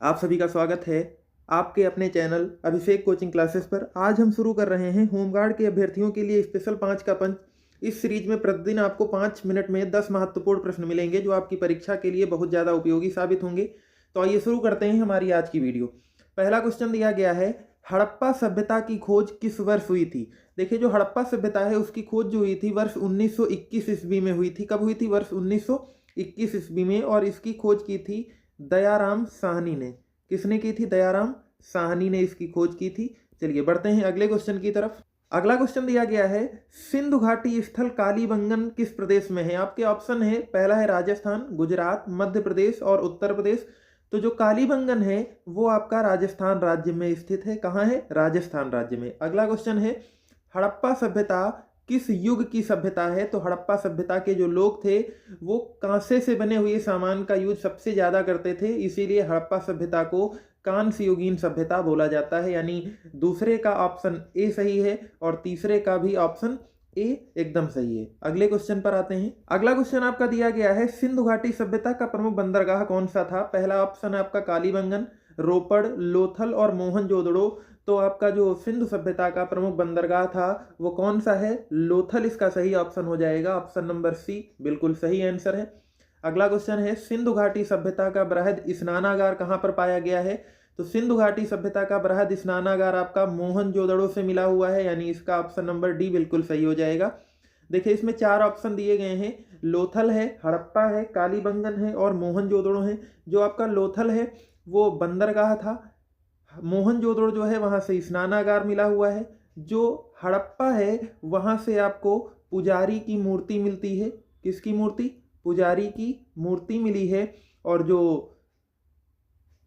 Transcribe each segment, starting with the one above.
आप सभी का स्वागत है आपके अपने चैनल अभिषेक कोचिंग क्लासेस पर। आज हम शुरू कर रहे हैं होमगार्ड के अभ्यर्थियों के लिए स्पेशल 5 का पंच। इस सीरीज में प्रतिदिन आपको 5 मिनट में 10 महत्वपूर्ण प्रश्न मिलेंगे जो आपकी परीक्षा के लिए बहुत ज़्यादा उपयोगी साबित होंगे। तो आइए शुरू करते हैं हमारी आज की वीडियो। पहला क्वेश्चन दिया गया है, हड़प्पा सभ्यता की खोज किस वर्ष हुई थी। देखिए, जो हड़प्पा सभ्यता है उसकी खोज जो हुई थी वर्ष 1921 ईस्वी में हुई थी। कब हुई थी? वर्ष 1921 ईस्वी में। और इसकी खोज की थी दयाराम साहनी ने। किसने की थी? दयाराम साहनी ने इसकी खोज की थी। चलिए बढ़ते हैं अगले क्वेश्चन की तरफ। अगला क्वेश्चन दिया गया है, सिंधु घाटी स्थल कालीबंगन किस प्रदेश में है। आपके ऑप्शन है, पहला है राजस्थान, गुजरात, मध्य प्रदेश और उत्तर प्रदेश। तो जो कालीबंगन है वो आपका राजस्थान राज्य में स्थित है। कहाँ है? राजस्थान राज्य में। अगला क्वेश्चन है, हड़प्पा सभ्यता किस युग की सभ्यता है। तो हड़प्पा सभ्यता के जो लोग थे वो कांसे से बने हुए सामान का यूज सबसे ज्यादा करते थे, इसीलिए हड़प्पा सभ्यता को कांस्य युगीन सभ्यता बोला जाता है। यानी दूसरे का ऑप्शन ए सही है और तीसरे का भी ऑप्शन ए एकदम सही है। अगले क्वेश्चन पर आते हैं। अगला क्वेश्चन आपका दिया गया है, सिंधु घाटी सभ्यता का प्रमुख बंदरगाह कौन सा था। पहला ऑप्शन है आपका कालीबंगन, रोपड़, लोथल और मोहनजोदड़ो। तो आपका जो सिंधु सभ्यता का प्रमुख बंदरगाह था वो कौन सा है? लोथल इसका सही ऑप्शन हो जाएगा। ऑप्शन नंबर सी बिल्कुल सही आंसर है। अगला क्वेश्चन है, सिंधु घाटी सभ्यता का बृहद स्नानागार कहाँ पर पाया गया है। तो सिंधु घाटी सभ्यता का बृहद स्नानागार आपका मोहनजोदड़ो से मिला हुआ है, यानी इसका ऑप्शन नंबर डी बिल्कुल सही हो जाएगा। देखिए, इसमें 4 ऑप्शन दिए गए हैं। लोथल है, हड़प्पा है, कालीबंगन है और मोहनजोदड़ो है। जो आपका लोथल है वो बंदरगाह था, मोहनजोदड़ो जो है वहां से स्नानागार मिला हुआ है। जो हड़प्पा है वहां से आपको पुजारी की मूर्ति मिलती है। किसकी मूर्ति? पुजारी की मूर्ति मिली है। और जो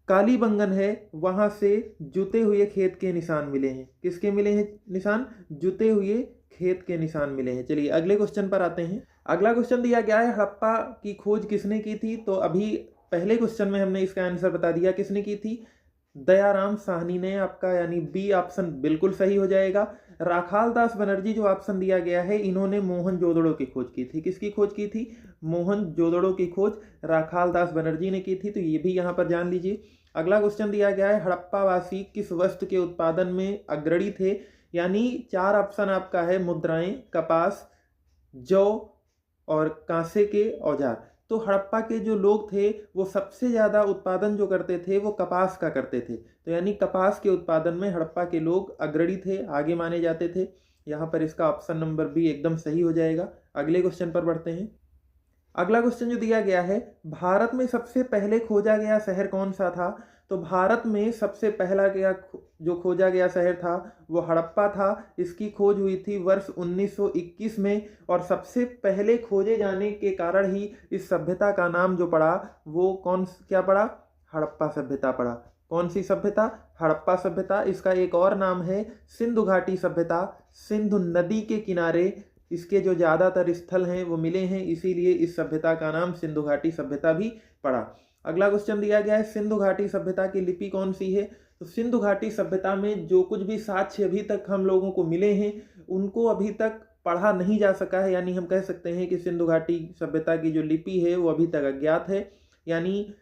कालीबंगन है वहां से जुते हुए खेत के निशान मिले हैं। किसके मिले हैं निशान? जुते हुए खेत के निशान मिले हैं। चलिए अगले क्वेश्चन पर आते हैं। अगला क्वेश्चन दिया गया है, हड़प्पा की खोज किसने की थी। तो अभी पहले क्वेश्चन में हमने इसका आंसर बता दिया, किसने की थी? दयाराम साहनी ने। आपका यानी बी ऑप्शन बिल्कुल सही हो जाएगा। राखाल दास बनर्जी जो ऑप्शन दिया गया है, इन्होंने मोहनजोदड़ो की खोज की थी। किसकी खोज की थी? मोहनजोदड़ो की खोज राखाल दास बनर्जी ने की थी। तो ये भी यहाँ पर जान लीजिए। अगला क्वेश्चन दिया गया है, हड़प्पावासी किस वस्तु के उत्पादन में अग्रणी थे। यानी 4 ऑप्शन आपका है, मुद्राएं, कपास, जौ और कांसे के औजार। तो हड़प्पा के जो लोग थे वो सबसे ज़्यादा उत्पादन जो करते थे वो कपास का करते थे। तो यानी कपास के उत्पादन में हड़प्पा के लोग अग्रणी थे, आगे माने जाते थे। यहाँ पर इसका ऑप्शन नंबर बी एकदम सही हो जाएगा। अगले क्वेश्चन पर बढ़ते हैं। अगला क्वेश्चन जो दिया गया है, भारत में सबसे पहले खोजा गया शहर कौन सा था। तो भारत में सबसे पहला गया जो खोजा गया शहर था वो हड़प्पा था। इसकी खोज हुई थी वर्ष 1921 में। और सबसे पहले खोजे जाने के कारण ही इस सभ्यता का नाम जो पड़ा वो क्या पड़ा? हड़प्पा सभ्यता पड़ा। कौन सी सभ्यता? हड़प्पा सभ्यता। इसका एक और नाम है सिंधु घाटी सभ्यता। सिंधु नदी के किनारे इसके जो ज़्यादातर स्थल हैं वो मिले हैं, इसीलिए इस सभ्यता का नाम सिंधु घाटी सभ्यता भी पड़ा। अगला क्वेश्चन दिया गया है, सिंधु घाटी सभ्यता की लिपि कौन सी है। तो सिंधु घाटी सभ्यता में जो कुछ भी साक्ष्य अभी तक हम लोगों को मिले हैं उनको अभी तक पढ़ा नहीं जा सका है। यानी हम कह सकते हैं कि सिंधु घाटी सभ्यता की जो लिपि है वो अभी तक अज्ञात है। यानी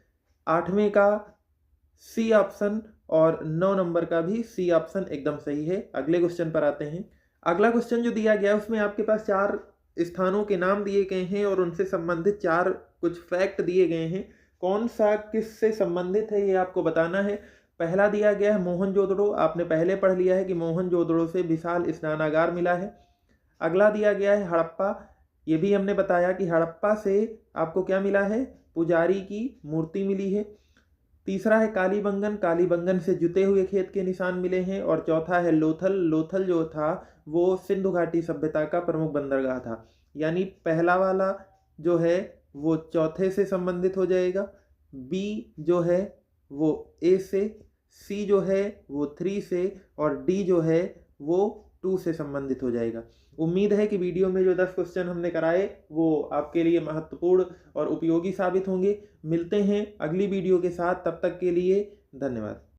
8वें का सी ऑप्शन और 9 नंबर का भी सी ऑप्शन एकदम सही है। अगले क्वेश्चन पर आते हैं। अगला क्वेश्चन जो दिया गया है उसमें आपके पास 4 स्थानों के नाम दिए गए हैं और उनसे संबंधित 4 कुछ फैक्ट दिए गए हैं। कौन सा किस से संबंधित है ये आपको बताना है। पहला दिया गया है मोहनजोदड़ो। आपने पहले पढ़ लिया है कि मोहनजोदड़ो से विशाल स्नानागार मिला है। अगला दिया गया है हड़प्पा। ये भी हमने बताया कि हड़प्पा से आपको क्या मिला है? पुजारी की मूर्ति मिली है। तीसरा है कालीबंगन। कालीबंगन से जुते हुए खेत के निशान मिले हैं। और चौथा है लोथल। लोथल जो था वो सिंधु घाटी सभ्यता का प्रमुख बंदरगाह था। यानी पहला वाला जो है वो चौथे से संबंधित हो जाएगा, बी जो है वो ए से, सी जो है वो 3 से और डी जो है वो 2 से संबंधित हो जाएगा। उम्मीद है कि वीडियो में जो 10 क्वेश्चन हमने कराए वो आपके लिए महत्वपूर्ण और उपयोगी साबित होंगे। मिलते हैं अगली वीडियो के साथ, तब तक के लिए धन्यवाद।